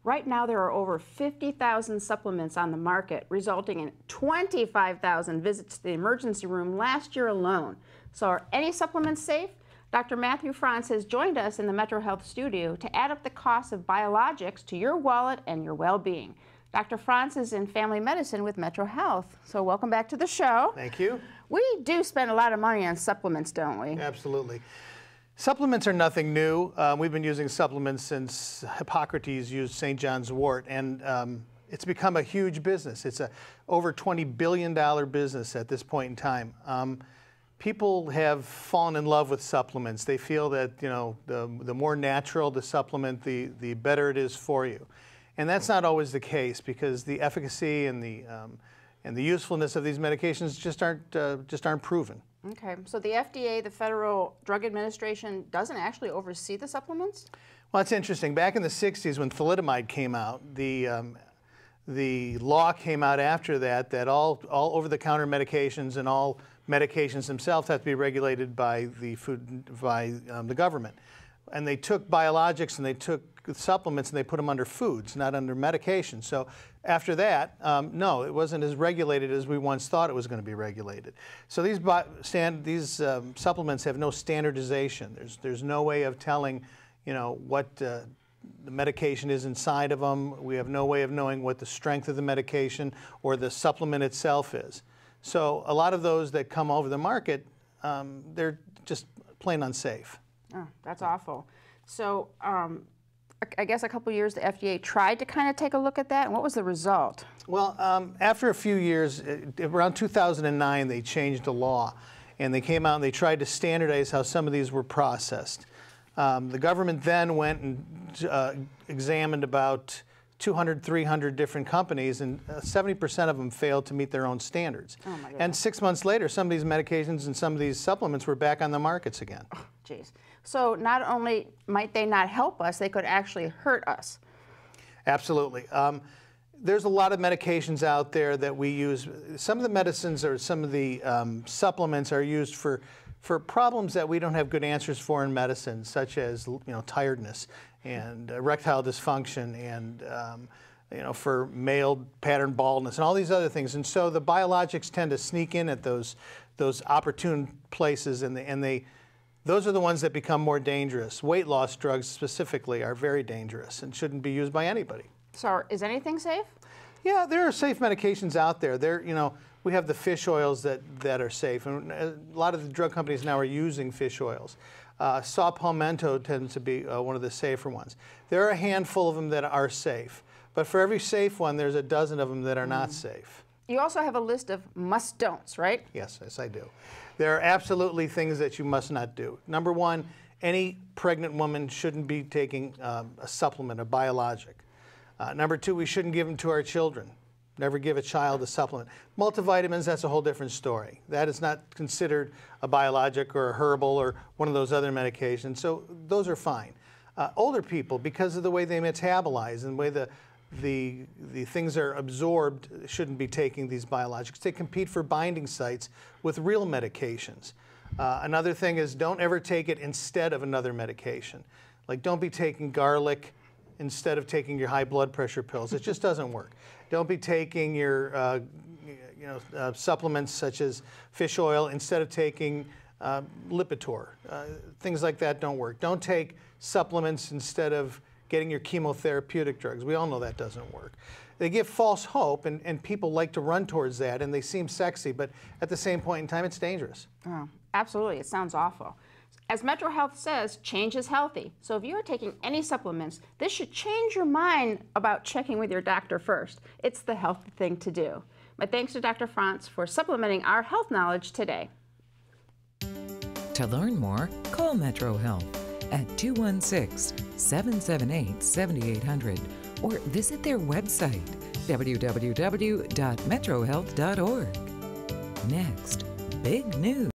Right now, there are over 50,000 supplements on the market, resulting in 25,000 visits to the emergency room last year alone. So are any supplements safe? Dr. Matthew Franz has joined us in the MetroHealth studio to add up the cost of biologics to your wallet and your well-being. Dr. Franz is in family medicine with MetroHealth. So welcome back to the show. Thank you. We do spend a lot of money on supplements, don't we? Absolutely. Supplements are nothing new. We've been using supplements since Hippocrates used St. John's wort, and it's become a huge business. It's a over $20 billion business at this point in time. People have fallen in love with supplements. They feel that, you know, the more natural the supplement, the better it is for you. And that's not always the case, because the efficacy and the usefulness of these medications just aren't proven. Okay, so the FDA, the Federal Drug Administration, doesn't actually oversee the supplements? Well, it's interesting. Back in the 60s, when thalidomide came out, the law came out after that all over-the-counter medications and all medications themselves have to be regulated by the government. And they took biologics and they took supplements and they put them under foods, not under medication. So after that, no, it wasn't as regulated as we once thought it was going to be regulated. So these supplements have no standardization. There's no way of telling, you know, what the medication is inside of them. We have no way of knowing what the strength of the medication or the supplement itself is. So a lot of those that come over the market, they're just plain unsafe. Oh, that's awful. So I guess a couple of years the FDA tried to kind of take a look at that, and what was the result? Well, after a few years, around 2009, they changed the law, and they came out and they tried to standardize how some of these were processed. The government then went and examined about 200, 300 different companies, and 70% of them failed to meet their own standards. Oh my goodness. And 6 months later, some of these medications and some of these supplements were back on the markets again. Oh, geez. So not only might they not help us, they could actually hurt us. Absolutely. There's a lot of medications out there that we use. Some of the medicines or some of the supplements are used for problems that we don't have good answers for in medicine, such as, you know, tiredness and erectile dysfunction and you know, for male pattern baldness and all these other things. And so the biologics tend to sneak in at those opportune places, and those are the ones that become more dangerous. Weight loss drugs specifically are very dangerous and shouldn't be used by anybody. So is anything safe? Yeah, there are safe medications out there. You know, we have the fish oils that are safe, and a lot of the drug companies now are using fish oils. Saw palmetto tends to be one of the safer ones. There are a handful of them that are safe, but for every safe one, there's a dozen of them that are not safe. You also have a list of must-don'ts, right? Yes, I do. There are absolutely things that you must not do. Number one, any pregnant woman shouldn't be taking a supplement, a biologic. Number two, we shouldn't give them to our children. Never give a child a supplement. Multivitamins, that's a whole different story. That is not considered a biologic or a herbal or one of those other medications, so those are fine. Older people, because of the way they metabolize and the way the things are absorbed, shouldn't be taking these biologics. They compete for binding sites with real medications. Another thing is, don't ever take it instead of another medication. Like, don't be taking garlic instead of taking your high blood pressure pills. It just doesn't work. Don't be taking your supplements such as fish oil instead of taking Lipitor. Things like that don't work. Don't take supplements instead of getting your chemotherapeutic drugs. We all know that doesn't work. They give false hope, and people like to run towards that, and they seem sexy, but at the same point in time, it's dangerous. Oh, absolutely. It sounds awful. As MetroHealth says, change is healthy. So if you are taking any supplements, this should change your mind about checking with your doctor first. It's the healthy thing to do. My thanks to Dr. Franz for supplementing our health knowledge today. To learn more, call MetroHealth at 216-778-7800 or visit their website, www.metrohealth.org. Next, big news.